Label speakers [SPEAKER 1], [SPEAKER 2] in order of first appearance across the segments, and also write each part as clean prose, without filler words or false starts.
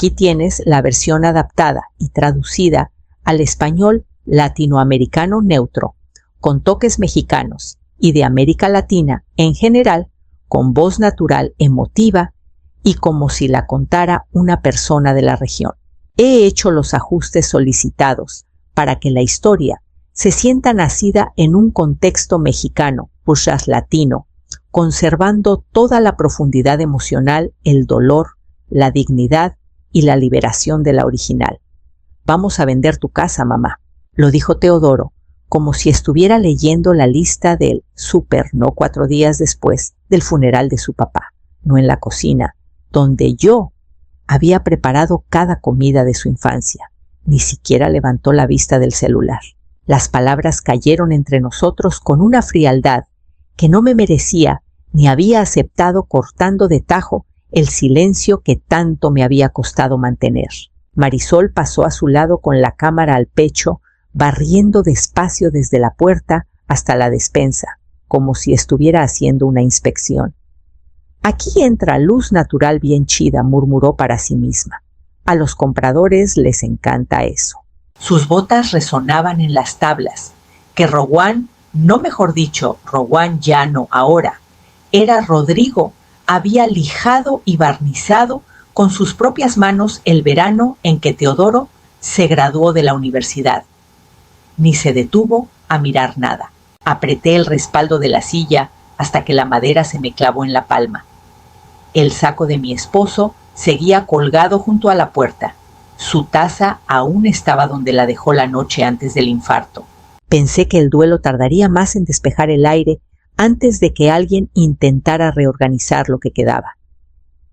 [SPEAKER 1] Aquí tienes la versión adaptada y traducida al español latinoamericano neutro, con toques mexicanos y de América Latina en general, con voz natural, emotiva y como si la contara una persona de la región. He hecho los ajustes solicitados para que la historia se sienta nacida en un contexto mexicano, pushas latino, conservando toda la profundidad emocional, el dolor, la dignidad y la liberación de la original. Vamos a vender tu casa, mamá, lo dijo Teodoro, como si estuviera leyendo la lista del súper, no 4 días después del funeral de su papá, no en la cocina, donde yo había preparado cada comida de su infancia. Ni siquiera levantó la vista del celular. Las palabras cayeron entre nosotros con una frialdad que no me merecía ni había aceptado, cortando de tajo el silencio que tanto me había costado mantener. Marisol pasó a su lado con la cámara al pecho, barriendo despacio desde la puerta hasta la despensa, como si estuviera haciendo una inspección. Aquí entra luz natural bien chida, murmuró para sí misma. A los compradores les encanta eso. Sus botas resonaban en las tablas, que Rowan, no mejor dicho, Rowan ya no ahora, era Rodrigo, había lijado y barnizado con sus propias manos el verano en que Teodoro se graduó de la universidad. Ni se detuvo a mirar nada. Apreté el respaldo de la silla hasta que la madera se me clavó en la palma. El saco de mi esposo seguía colgado junto a la puerta. Su taza aún estaba donde la dejó la noche antes del infarto. Pensé que el duelo tardaría más en despejar el aire antes de que alguien intentara reorganizar lo que quedaba.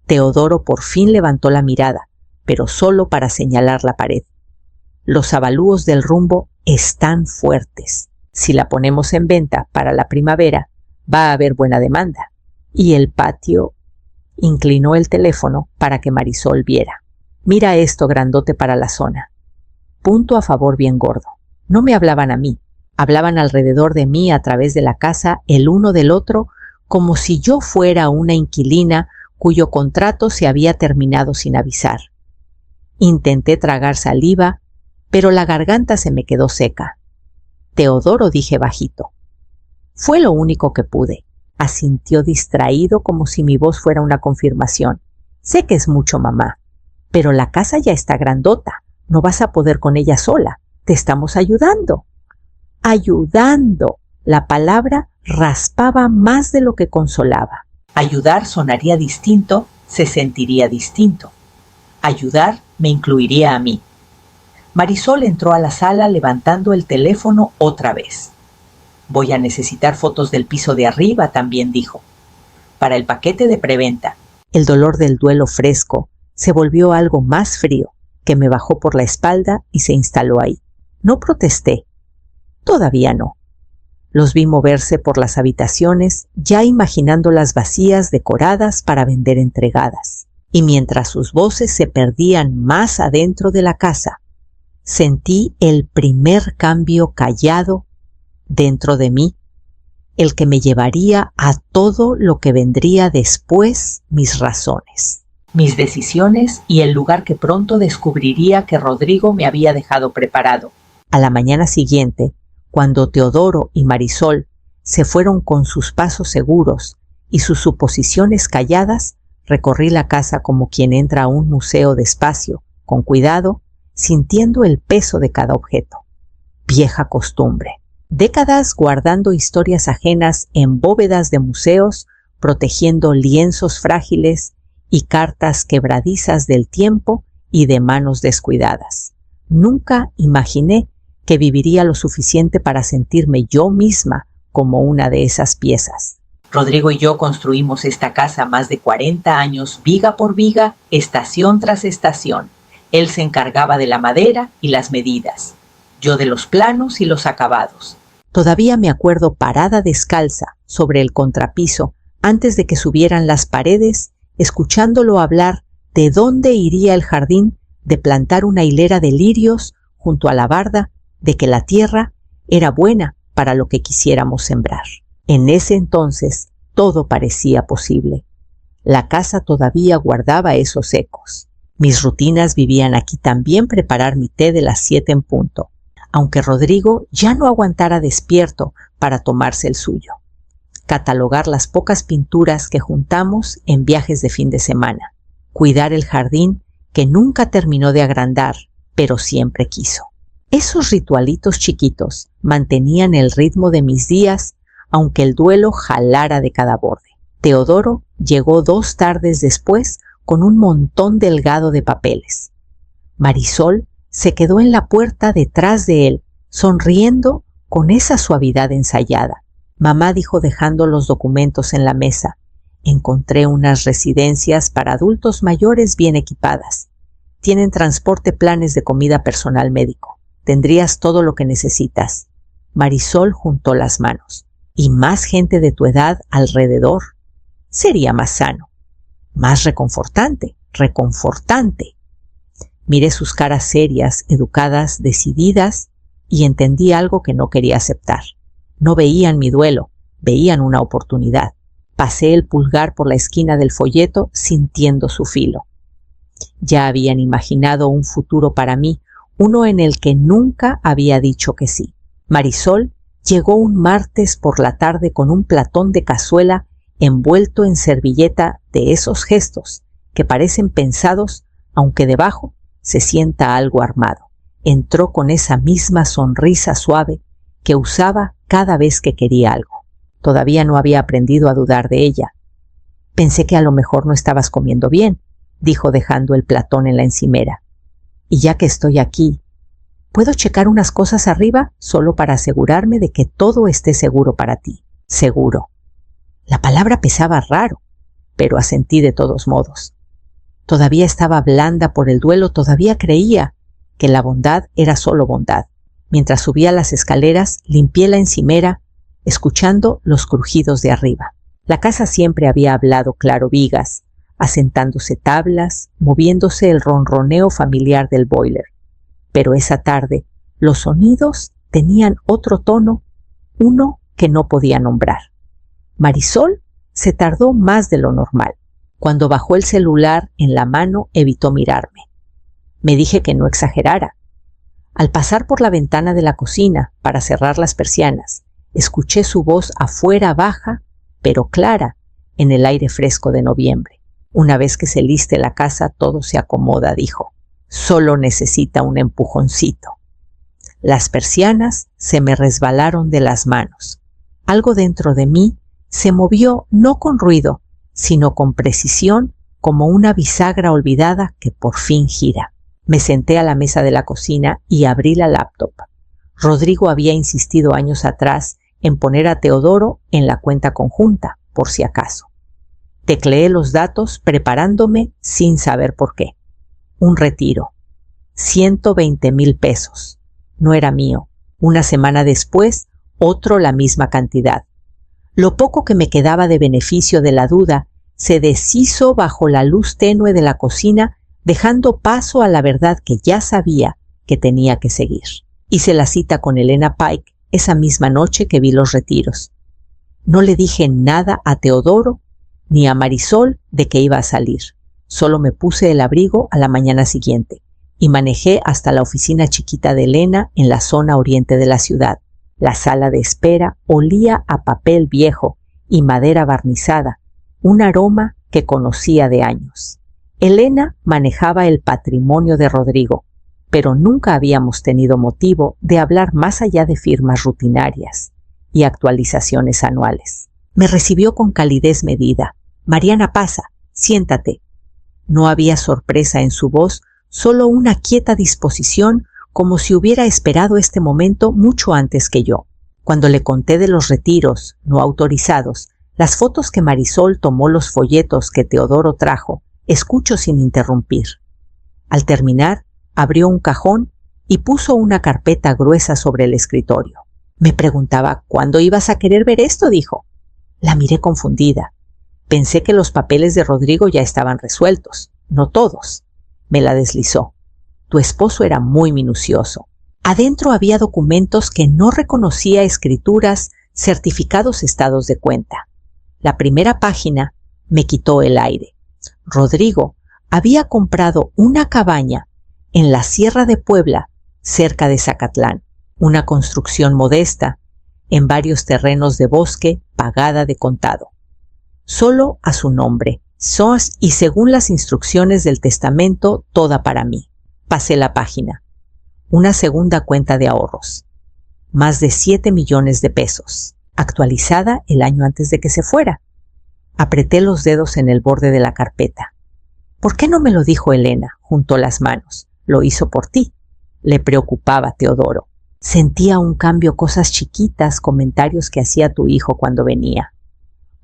[SPEAKER 1] Teodoro por fin levantó la mirada, pero solo para señalar la pared. Los avalúos del rumbo están fuertes. Si la ponemos en venta para la primavera, va a haber buena demanda. Y el patio... Inclinó el teléfono para que Marisol viera. Mira esto grandote para la zona. Punto a favor bien gordo. No me hablaban a mí. Hablaban alrededor de mí a través de la casa el uno del otro, como si yo fuera una inquilina cuyo contrato se había terminado sin avisar. Intenté tragar saliva, pero la garganta se me quedó seca. Teodoro, dije bajito. Fue lo único que pude. Asintió distraído como si mi voz fuera una confirmación. Sé que es mucho, mamá, pero la casa ya está grandota. No vas a poder con ella sola. Te estamos ayudando. Ayudando. La palabra raspaba más de lo que consolaba. Ayudar sonaría distinto, se sentiría distinto. Ayudar me incluiría a mí. Marisol entró a la sala levantando el teléfono otra vez. Voy a necesitar fotos del piso de arriba, también dijo. Para el paquete de preventa. El dolor del duelo fresco se volvió algo más frío, que me bajó por la espalda y se instaló ahí. No protesté. Todavía no. Los vi moverse por las habitaciones, ya imaginándolas vacías, decoradas para vender entregadas. Y mientras sus voces se perdían más adentro de la casa, sentí el primer cambio callado dentro de mí, el que me llevaría a todo lo que vendría después, mis razones, mis decisiones y el lugar que pronto descubriría que Rodrigo me había dejado preparado. A la mañana siguiente, cuando Teodoro y Marisol se fueron con sus pasos seguros y sus suposiciones calladas, recorrí la casa como quien entra a un museo despacio, con cuidado, sintiendo el peso de cada objeto. Vieja costumbre. Décadas guardando historias ajenas en bóvedas de museos, protegiendo lienzos frágiles y cartas quebradizas del tiempo y de manos descuidadas. Nunca imaginé que viviría lo suficiente para sentirme yo misma como una de esas piezas. Rodrigo y yo construimos esta casa más de 40 años, viga por viga, estación tras estación. Él se encargaba de la madera y las medidas, yo de los planos y los acabados. Todavía me acuerdo parada descalza sobre el contrapiso antes de que subieran las paredes, escuchándolo hablar de dónde iría el jardín, de plantar una hilera de lirios junto a la barda, de que la tierra era buena para lo que quisiéramos sembrar. En ese entonces todo parecía posible. La casa todavía guardaba esos ecos. Mis rutinas vivían aquí también preparar mi té de las 7 en punto, aunque Rodrigo ya no aguantara despierto para tomarse el suyo. Catalogar las pocas pinturas que juntamos en viajes de fin de semana. Cuidar el jardín que nunca terminó de agrandar, pero siempre quiso. Esos ritualitos chiquitos mantenían el ritmo de mis días, aunque el duelo jalara de cada borde. Teodoro llegó 2 tardes después con un montón delgado de papeles. Marisol se quedó en la puerta detrás de él, sonriendo con esa suavidad ensayada. Mamá dijo dejando los documentos en la mesa: encontré unas residencias para adultos mayores bien equipadas. Tienen transporte, planes de comida, personal médico. Tendrías todo lo que necesitas. Marisol juntó las manos. ¿Y más gente de tu edad alrededor? Sería más sano, más reconfortante. Miré sus caras serias, educadas, decididas, y entendí algo que no quería aceptar. No veían mi duelo, veían una oportunidad. Pasé el pulgar por la esquina del folleto sintiendo su filo. Ya habían imaginado un futuro para mí, uno en el que nunca había dicho que sí. Marisol llegó un martes por la tarde con un platón de cazuela envuelto en servilleta, de esos gestos que parecen pensados, aunque debajo se sienta algo armado. Entró con esa misma sonrisa suave que usaba cada vez que quería algo. Todavía no había aprendido a dudar de ella. Pensé que a lo mejor no estabas comiendo bien, dijo dejando el platón en la encimera. Y ya que estoy aquí, ¿puedo checar unas cosas arriba solo para asegurarme de que todo esté seguro para ti? Seguro. La palabra pesaba raro, pero asentí de todos modos. Todavía estaba blanda por el duelo, todavía creía que la bondad era solo bondad. Mientras subía las escaleras, limpié la encimera, escuchando los crujidos de arriba. La casa siempre había hablado claro vigas, asentándose tablas, moviéndose el ronroneo familiar del boiler. Pero esa tarde los sonidos tenían otro tono, uno que no podía nombrar. Marisol se tardó más de lo normal. Cuando bajó el celular en la mano, evitó mirarme. Me dije que no exagerara. Al pasar por la ventana de la cocina para cerrar las persianas, escuché su voz afuera, baja, pero clara, en el aire fresco de noviembre. Una vez que se liste la casa, todo se acomoda, dijo. Solo necesita un empujoncito. Las persianas se me resbalaron de las manos. Algo dentro de mí se movió no con ruido, sino con precisión, como una bisagra olvidada que por fin gira. Me senté a la mesa de la cocina y abrí la laptop. Rodrigo había insistido años atrás en poner a Teodoro en la cuenta conjunta, por si acaso. Tecleé los datos preparándome sin saber por qué. Un retiro. 120,000 pesos. No era mío. Una semana después, otro la misma cantidad. Lo poco que me quedaba de beneficio de la duda se deshizo bajo la luz tenue de la cocina, dejando paso a la verdad que ya sabía que tenía que seguir. Hice la cita con Elena Pike esa misma noche que vi los retiros. No le dije nada a Teodoro ni a Marisol de que iba a salir. Solo me puse el abrigo a la mañana siguiente y manejé hasta la oficina chiquita de Elena en la zona oriente de la ciudad. La sala de espera olía a papel viejo y madera barnizada, un aroma que conocía de años. Elena manejaba el patrimonio de Rodrigo, pero nunca habíamos tenido motivo de hablar más allá de firmas rutinarias y actualizaciones anuales. Me recibió con calidez medida. Mariana, pasa, siéntate. No había sorpresa en su voz, solo una quieta disposición, como si hubiera esperado este momento mucho antes que yo. Cuando le conté de los retiros no autorizados, las fotos que Marisol tomó, los folletos que Teodoro trajo, escucho sin interrumpir. Al terminar, abrió un cajón y puso una carpeta gruesa sobre el escritorio. Me preguntaba, ¿cuándo ibas a querer ver esto?, dijo. La miré confundida. Pensé que los papeles de Rodrigo ya estaban resueltos. No todos. Me la deslizó. Tu esposo era muy minucioso. Adentro había documentos que no reconocía, escrituras, certificados, estados de cuenta. La primera página me quitó el aire. Rodrigo había comprado una cabaña en la Sierra de Puebla, cerca de Zacatlán, una construcción modesta, en varios terrenos de bosque, pagada de contado. Solo a su nombre, y según las instrucciones del testamento, toda para mí. Pasé la página. Una segunda cuenta de ahorros. Más de 7 millones de pesos, actualizada el año antes de que se fuera. Apreté los dedos en el borde de la carpeta. ¿Por qué no me lo dijo Elena? Juntó las manos. Lo hizo por ti. Le preocupaba Teodoro. Sentía un cambio, cosas chiquitas, comentarios que hacía tu hijo cuando venía.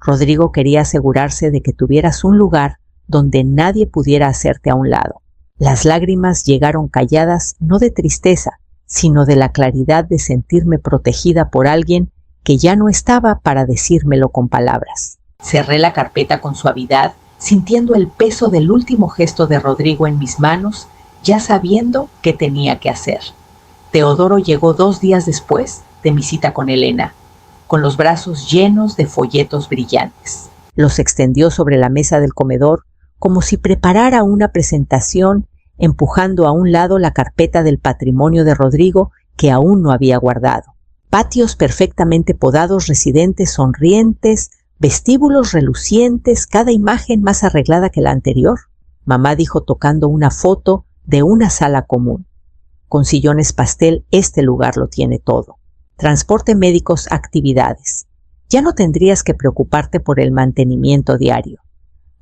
[SPEAKER 1] Rodrigo quería asegurarse de que tuvieras un lugar donde nadie pudiera hacerte a un lado. Las lágrimas llegaron calladas no de tristeza, sino de la claridad de sentirme protegida por alguien que ya no estaba para decírmelo con palabras. Cerré la carpeta con suavidad, sintiendo el peso del último gesto de Rodrigo en mis manos, ya sabiendo qué tenía que hacer. Teodoro llegó 2 días después de mi cita con Elena, con los brazos llenos de folletos brillantes. Los extendió sobre la mesa del comedor como si preparara una presentación, empujando a un lado la carpeta del patrimonio de Rodrigo que aún no había guardado. Patios perfectamente podados, residentes sonrientes, vestíbulos relucientes, cada imagen más arreglada que la anterior. Mamá dijo tocando una foto de una sala común. Con sillones pastel, este lugar lo tiene todo. Transporte, médicos, actividades. Ya no tendrías que preocuparte por el mantenimiento diario.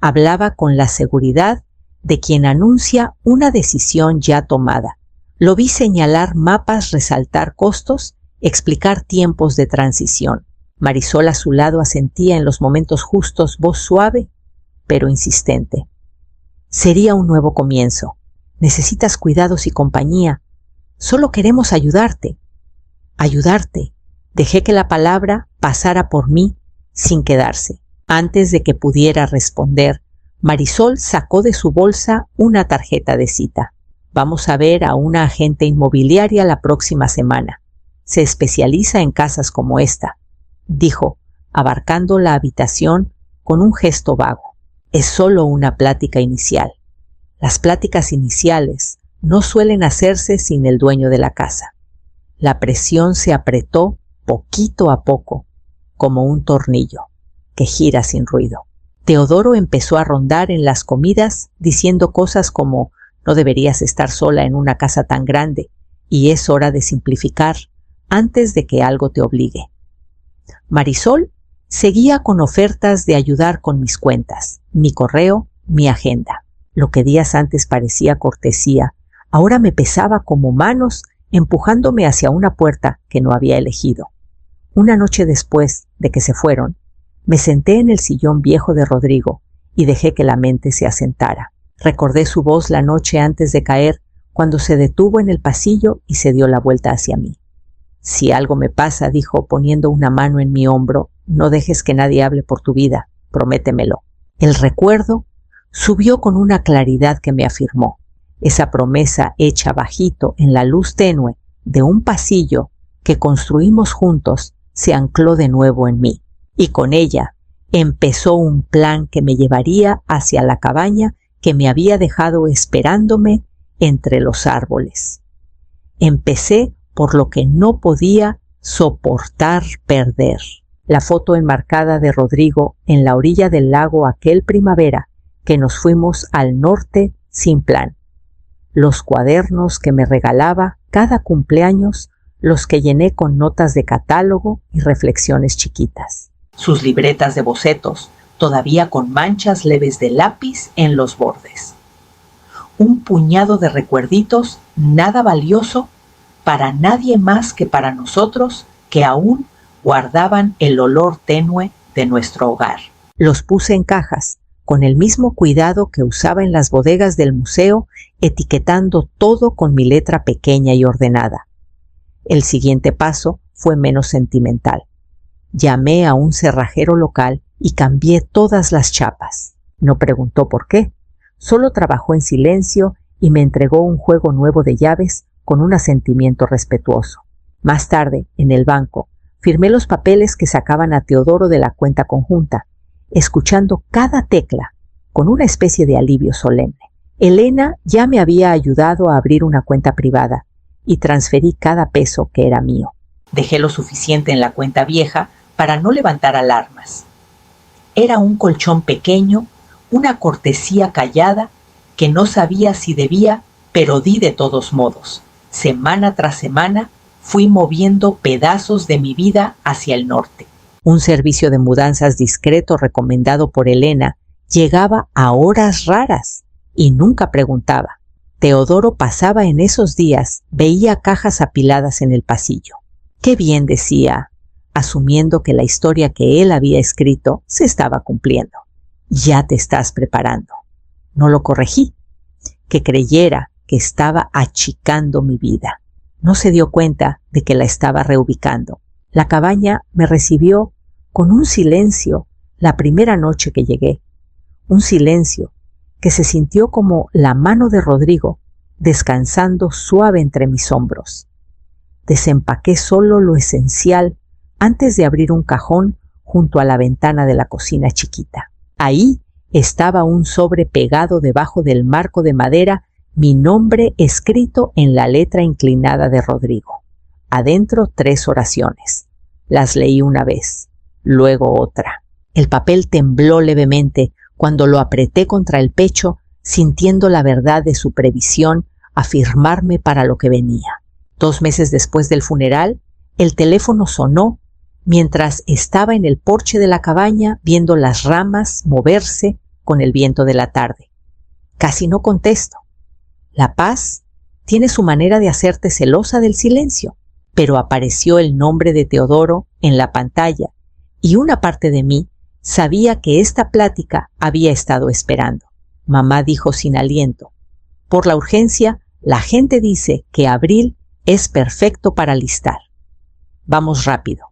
[SPEAKER 1] Hablaba con la seguridad de quien anuncia una decisión ya tomada. Lo vi señalar mapas, resaltar costos, explicar tiempos de transición. Marisol a su lado asentía en los momentos justos, voz suave, pero insistente. Sería un nuevo comienzo. Necesitas cuidados y compañía. Solo queremos ayudarte. Ayudarte. Dejé que la palabra pasara por mí sin quedarse. Antes de que pudiera responder, Marisol sacó de su bolsa una tarjeta de cita. Vamos a ver a una agente inmobiliaria la próxima semana. Se especializa en casas como esta, dijo, abarcando la habitación con un gesto vago. Es solo una plática inicial. Las pláticas iniciales no suelen hacerse sin el dueño de la casa. La presión se apretó poquito a poco, como un tornillo que gira sin ruido. Teodoro empezó a rondar en las comidas diciendo cosas como no deberías estar sola en una casa tan grande y es hora de simplificar antes de que algo te obligue. Marisol seguía con ofertas de ayudar con mis cuentas, mi correo, mi agenda. Lo que días antes parecía cortesía, ahora me pesaba como manos empujándome hacia una puerta que no había elegido. Una noche después de que se fueron, me senté en el sillón viejo de Rodrigo y dejé que la mente se asentara. Recordé su voz la noche antes de caer, cuando se detuvo en el pasillo y se dio la vuelta hacia mí. Si algo me pasa, dijo poniendo una mano en mi hombro, no dejes que nadie hable por tu vida, prométemelo. El recuerdo subió con una claridad que me afirmó. Esa promesa hecha bajito en la luz tenue de un pasillo que construimos juntos se ancló de nuevo en mí. Y con ella empezó un plan que me llevaría hacia la cabaña que me había dejado esperándome entre los árboles. Empecé por lo que no podía soportar perder. La foto enmarcada de Rodrigo en la orilla del lago aquel primavera que nos fuimos al norte sin plan. Los cuadernos que me regalaba cada cumpleaños, los que llené con notas de catálogo y reflexiones chiquitas. Sus libretas de bocetos, todavía con manchas leves de lápiz en los bordes. Un puñado de recuerditos, nada valioso para nadie más que para nosotros, que aún guardaban el olor tenue de nuestro hogar. Los puse en cajas, con el mismo cuidado que usaba en las bodegas del museo, etiquetando todo con mi letra pequeña y ordenada. El siguiente paso fue menos sentimental. Llamé a un cerrajero local y cambié todas las chapas. No preguntó por qué, solo trabajó en silencio y me entregó un juego nuevo de llaves con un asentimiento respetuoso. Más tarde, en el banco, firmé los papeles que sacaban a Teodoro de la cuenta conjunta, escuchando cada tecla con una especie de alivio solemne. Elena ya me había ayudado a abrir una cuenta privada y transferí cada peso que era mío. Dejé lo suficiente en la cuenta vieja para no levantar alarmas. Era un colchón pequeño, una cortesía callada que no sabía si debía, pero di de todos modos. Semana tras semana fui moviendo pedazos de mi vida hacia el norte. Un servicio de mudanzas discreto recomendado por Elena llegaba a horas raras y nunca preguntaba. Teodoro pasaba en esos días, veía cajas apiladas en el pasillo. Qué bien, decía, asumiendo que la historia que él había escrito se estaba cumpliendo. Ya te estás preparando. No lo corregí, que creyera que estaba achicando mi vida. No se dio cuenta de que la estaba reubicando. La cabaña me recibió con un silencio la primera noche que llegué. Un silencio que se sintió como la mano de Rodrigo descansando suave entre mis hombros. Desempaqué solo lo esencial antes de abrir un cajón junto a la ventana de la cocina chiquita. Ahí estaba un sobre pegado debajo del marco de madera, mi nombre escrito en la letra inclinada de Rodrigo. Adentro 3 oraciones. Las leí una vez, luego otra. El papel tembló levemente cuando lo apreté contra el pecho, sintiendo la verdad de su previsión afirmarme para lo que venía. 2 meses después del funeral, el teléfono sonó mientras estaba en el porche de la cabaña viendo las ramas moverse con el viento de la tarde. Casi no contesto. La paz tiene su manera de hacerte celosa del silencio, pero apareció el nombre de Teodoro en la pantalla y una parte de mí sabía que esta plática había estado esperando. Mamá dijo sin aliento: por la urgencia, la gente dice que abril es perfecto para listar. Vamos rápido.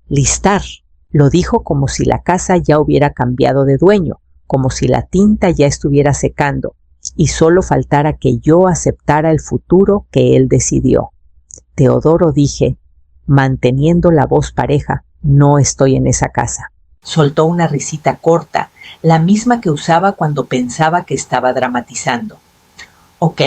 [SPEAKER 1] Listar, lo dijo como si la casa ya hubiera cambiado de dueño, como si la tinta ya estuviera secando y solo faltara que yo aceptara el futuro que él decidió. Teodoro, dije, manteniendo la voz pareja, no estoy en esa casa. Soltó una risita corta, la misma que usaba cuando pensaba que estaba dramatizando. Ok,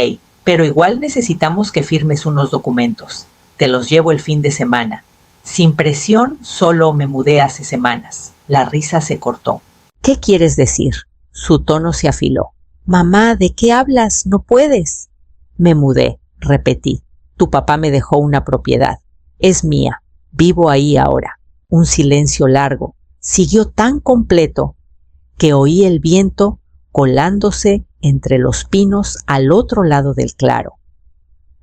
[SPEAKER 1] pero igual necesitamos que firmes unos documentos. Te los llevo el fin de semana. Sin presión, solo me mudé hace semanas. La risa se cortó. ¿Qué quieres decir? Su tono se afiló. Mamá, ¿de qué hablas? No puedes. Me mudé, repetí. Tu papá me dejó una propiedad. Es mía. Vivo ahí ahora. Un silencio largo. Siguió tan completo que oí el viento colándose entre los pinos al otro lado del claro.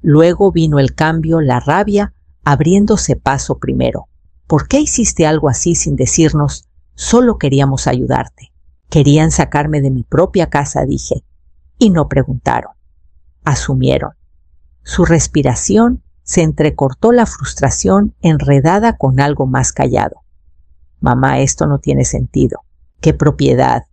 [SPEAKER 1] Luego vino el cambio, la rabia, abriéndose paso primero. ¿Por qué hiciste algo así sin decirnos? Solo queríamos ayudarte. Querían sacarme de mi propia casa, dije, y no preguntaron. Asumieron. Su respiración se entrecortó la frustración enredada con algo más callado. Mamá, esto no tiene sentido. ¿Qué propiedad?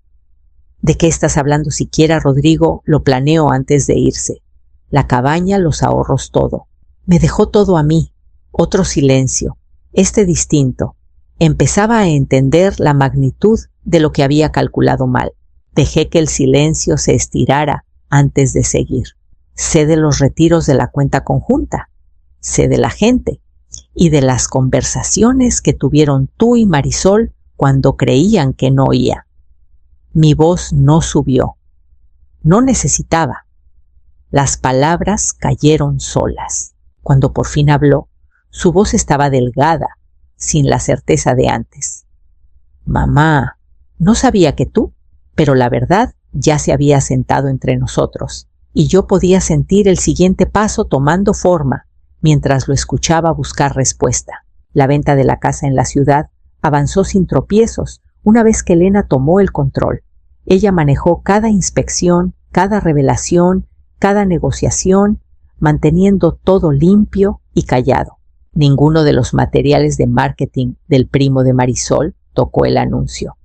[SPEAKER 1] ¿De qué estás hablando siquiera, Rodrigo? Lo planeó antes de irse. La cabaña, los ahorros, todo. Me dejó todo a mí. Otro silencio, este distinto. Empezaba a entender la magnitud de lo que había calculado mal. Dejé que el silencio se estirara antes de seguir. Sé de los retiros de la cuenta conjunta. Sé de la gente y de las conversaciones que tuvieron tú y Marisol cuando creían que no oía. Mi voz no subió. No necesitaba. Las palabras cayeron solas. Cuando por fin habló, su voz estaba delgada, sin la certeza de antes. Mamá, no sabía que tú, pero la verdad ya se había sentado entre nosotros, y yo podía sentir el siguiente paso tomando forma mientras lo escuchaba buscar respuesta. La venta de la casa en la ciudad avanzó sin tropiezos una vez que Elena tomó el control. Ella manejó cada inspección, cada revelación, cada negociación, manteniendo todo limpio y callado. Ninguno de los materiales de marketing del primo de Marisol tocó el anuncio.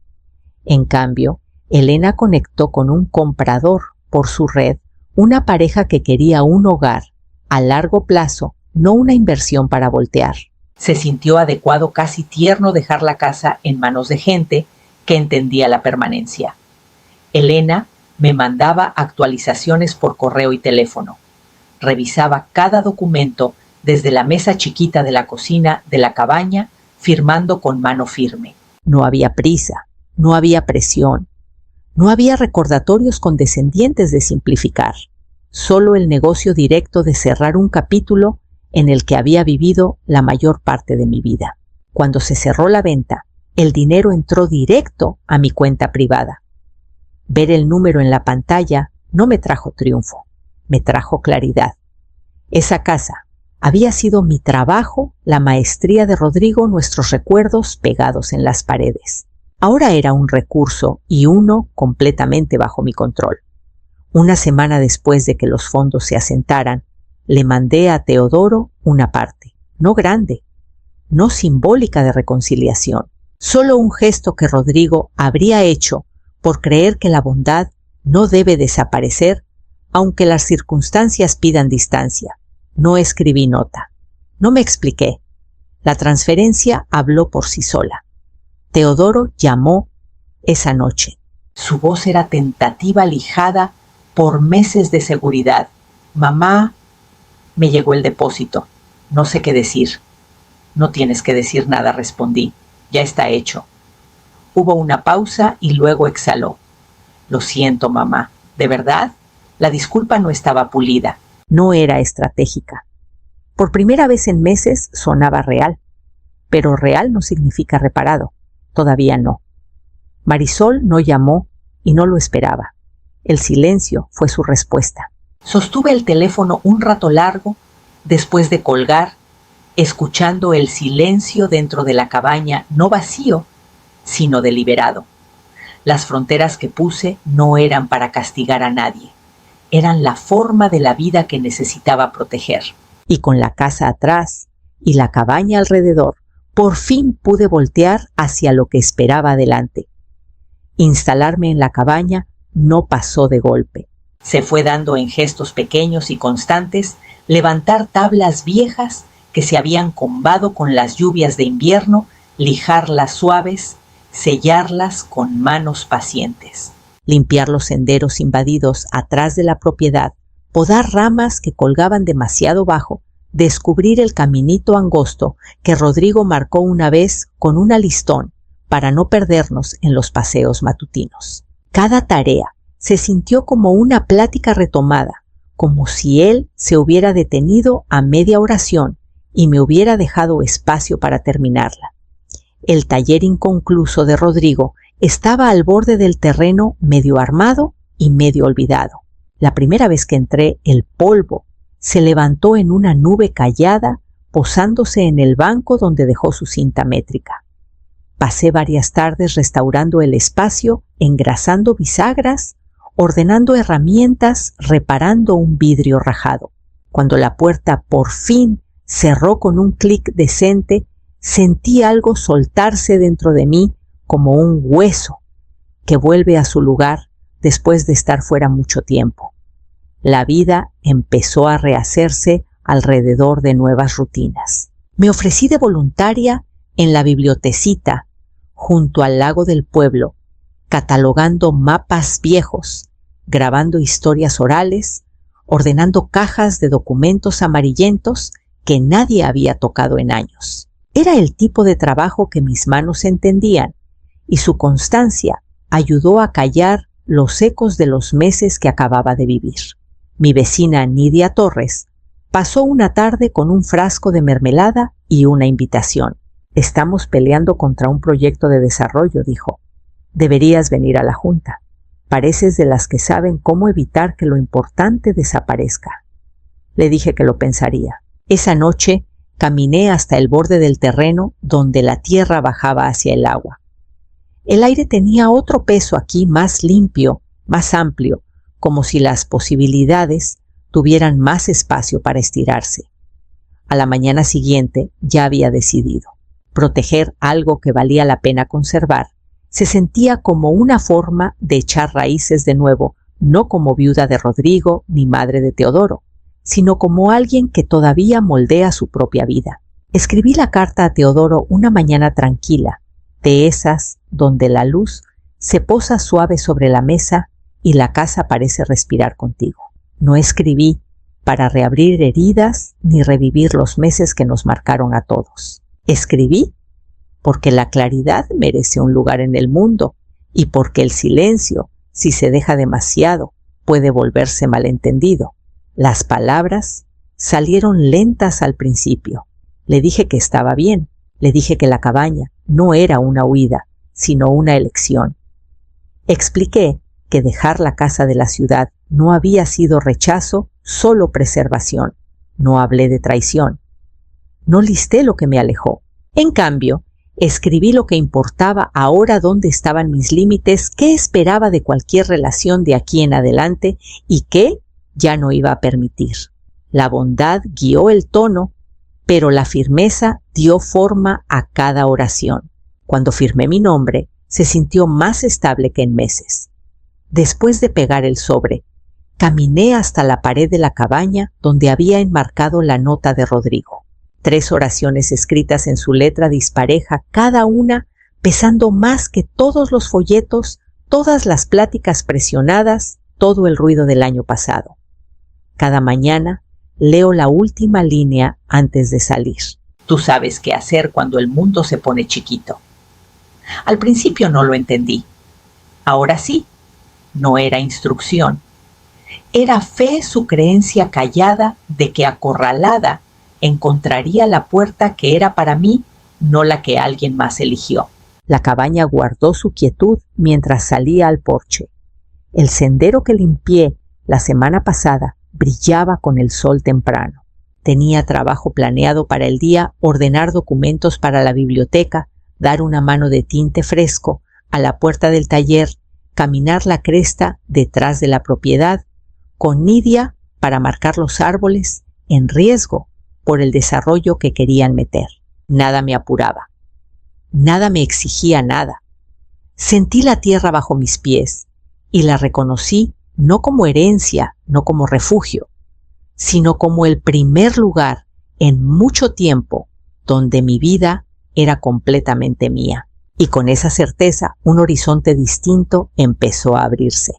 [SPEAKER 1] En cambio, Elena conectó con un comprador por su red, una pareja que quería un hogar a largo plazo, no una inversión para voltear. Se sintió adecuado, casi tierno, dejar la casa en manos de gente que entendía la permanencia. Elena Me mandaba actualizaciones por correo y teléfono. Revisaba cada documento desde la mesa chiquita de la cocina de la cabaña, firmando con mano firme. No había prisa, no había presión, no había recordatorios condescendientes de simplificar, solo el negocio directo de cerrar un capítulo en el que había vivido la mayor parte de mi vida. Cuando se cerró la venta, el dinero entró directo a mi cuenta privada. Ver el número en la pantalla no me trajo triunfo, me trajo claridad. Esa casa había sido mi trabajo, la maestría de Rodrigo, nuestros recuerdos pegados en las paredes. Ahora era un recurso y uno completamente bajo mi control. Una semana después de que los fondos se asentaran, le mandé a Teodoro una parte, no grande, no simbólica de reconciliación, solo un gesto que Rodrigo habría hecho por creer que la bondad no debe desaparecer, aunque las circunstancias pidan distancia. No escribí nota, no me expliqué. La transferencia habló por sí sola. Teodoro llamó esa noche. Su voz era tentativa lijada por meses de seguridad. Mamá, me llegó el depósito. No sé qué decir. No tienes que decir nada, respondí. Ya está hecho. Hubo una pausa y luego exhaló. Lo siento, mamá. ¿De verdad? La disculpa no estaba pulida. No era estratégica. Por primera vez en meses sonaba real. Pero real no significa reparado. Todavía no. Marisol no llamó y no lo esperaba. El silencio fue su respuesta. Sostuve el teléfono un rato largo después de colgar, escuchando el silencio dentro de la cabaña, no vacío, sino deliberado. Las fronteras que puse no eran para castigar a nadie. Eran la forma de la vida que necesitaba proteger. Y con la casa atrás y la cabaña alrededor, por fin pude voltear hacia lo que esperaba adelante. Instalarme en la cabaña no pasó de golpe. Se fue dando en gestos pequeños y constantes, levantar tablas viejas que se habían combado con las lluvias de invierno, lijarlas suaves, sellarlas con manos pacientes. Limpiar los senderos invadidos atrás de la propiedad, podar ramas que colgaban demasiado bajo, descubrir el caminito angosto que Rodrigo marcó una vez con un listón para no perdernos en los paseos matutinos. Cada tarea se sintió como una plática retomada, como si él se hubiera detenido a media oración y me hubiera dejado espacio para terminarla. El taller inconcluso de Rodrigo estaba al borde del terreno, medio armado y medio olvidado. La primera vez que entré, el polvo se levantó en una nube callada, posándose en el banco donde dejó su cinta métrica. Pasé varias tardes restaurando el espacio, engrasando bisagras, ordenando herramientas, reparando un vidrio rajado. Cuando la puerta por fin cerró con un clic decente, sentí algo soltarse dentro de mí como un hueso que vuelve a su lugar después de estar fuera mucho tiempo. La vida empezó a rehacerse alrededor de nuevas rutinas. Me ofrecí de voluntaria en la bibliotecita junto al lago del pueblo, catalogando mapas viejos, grabando historias orales, ordenando cajas de documentos amarillentos que nadie había tocado en años. Era el tipo de trabajo que mis manos entendían, y su constancia ayudó a callar los ecos de los meses que acababa de vivir. Mi vecina Nidia Torres pasó una tarde con un frasco de mermelada y una invitación. Estamos peleando contra un proyecto de desarrollo, dijo. Deberías venir a la junta. Pareces de las que saben cómo evitar que lo importante desaparezca. Le dije que lo pensaría. Esa noche caminé hasta el borde del terreno donde la tierra bajaba hacia el agua. El aire tenía otro peso aquí, más limpio, más amplio, como si las posibilidades tuvieran más espacio para estirarse. A la mañana siguiente ya había decidido. Proteger algo que valía la pena conservar se sentía como una forma de echar raíces de nuevo, no como viuda de Rodrigo ni madre de Teodoro, sino como alguien que todavía moldea su propia vida. Escribí la carta a Teodoro una mañana tranquila, de esas donde la luz se posa suave sobre la mesa y la casa parece respirar contigo. No escribí para reabrir heridas ni revivir los meses que nos marcaron a todos. Escribí porque la claridad merece un lugar en el mundo y porque el silencio, si se deja demasiado, puede volverse malentendido. Las palabras salieron lentas al principio. Le dije que estaba bien. Le dije que la cabaña no era una huida, sino una elección. Expliqué que dejar la casa de la ciudad no había sido rechazo, solo preservación. No hablé de traición. No listé lo que me alejó. En cambio, escribí lo que importaba ahora, dónde estaban mis límites, qué esperaba de cualquier relación de aquí en adelante y qué ya no iba a permitir. La bondad guió el tono, pero la firmeza dio forma a cada oración. Cuando firmé mi nombre, se sintió más estable que en meses. Después de pegar el sobre, caminé hasta la pared de la cabaña donde había enmarcado la nota de Rodrigo. 3 oraciones escritas en su letra dispareja, cada una pesando más que todos los folletos, todas las pláticas presionadas, todo el ruido del año pasado. Cada mañana leo la última línea antes de salir. Tú sabes qué hacer cuando el mundo se pone chiquito. Al principio no lo entendí. Ahora sí, no era instrucción. Era fe, su creencia callada de que acorralada encontraría la puerta que era para mí, no la que alguien más eligió. La cabaña guardó su quietud mientras salía al porche. El sendero que limpié la semana pasada brillaba con el sol temprano. Tenía trabajo planeado para el día, ordenar documentos para la biblioteca, dar una mano de tinte fresco a la puerta del taller, caminar la cresta detrás de la propiedad, con Nidia para marcar los árboles en riesgo por el desarrollo que querían meter. Nada me apuraba. Nada me exigía nada. Sentí la tierra bajo mis pies y la reconocí no como herencia, no como refugio, sino como el primer lugar en mucho tiempo donde mi vida era completamente mía. Y con esa certeza, un horizonte distinto empezó a abrirse.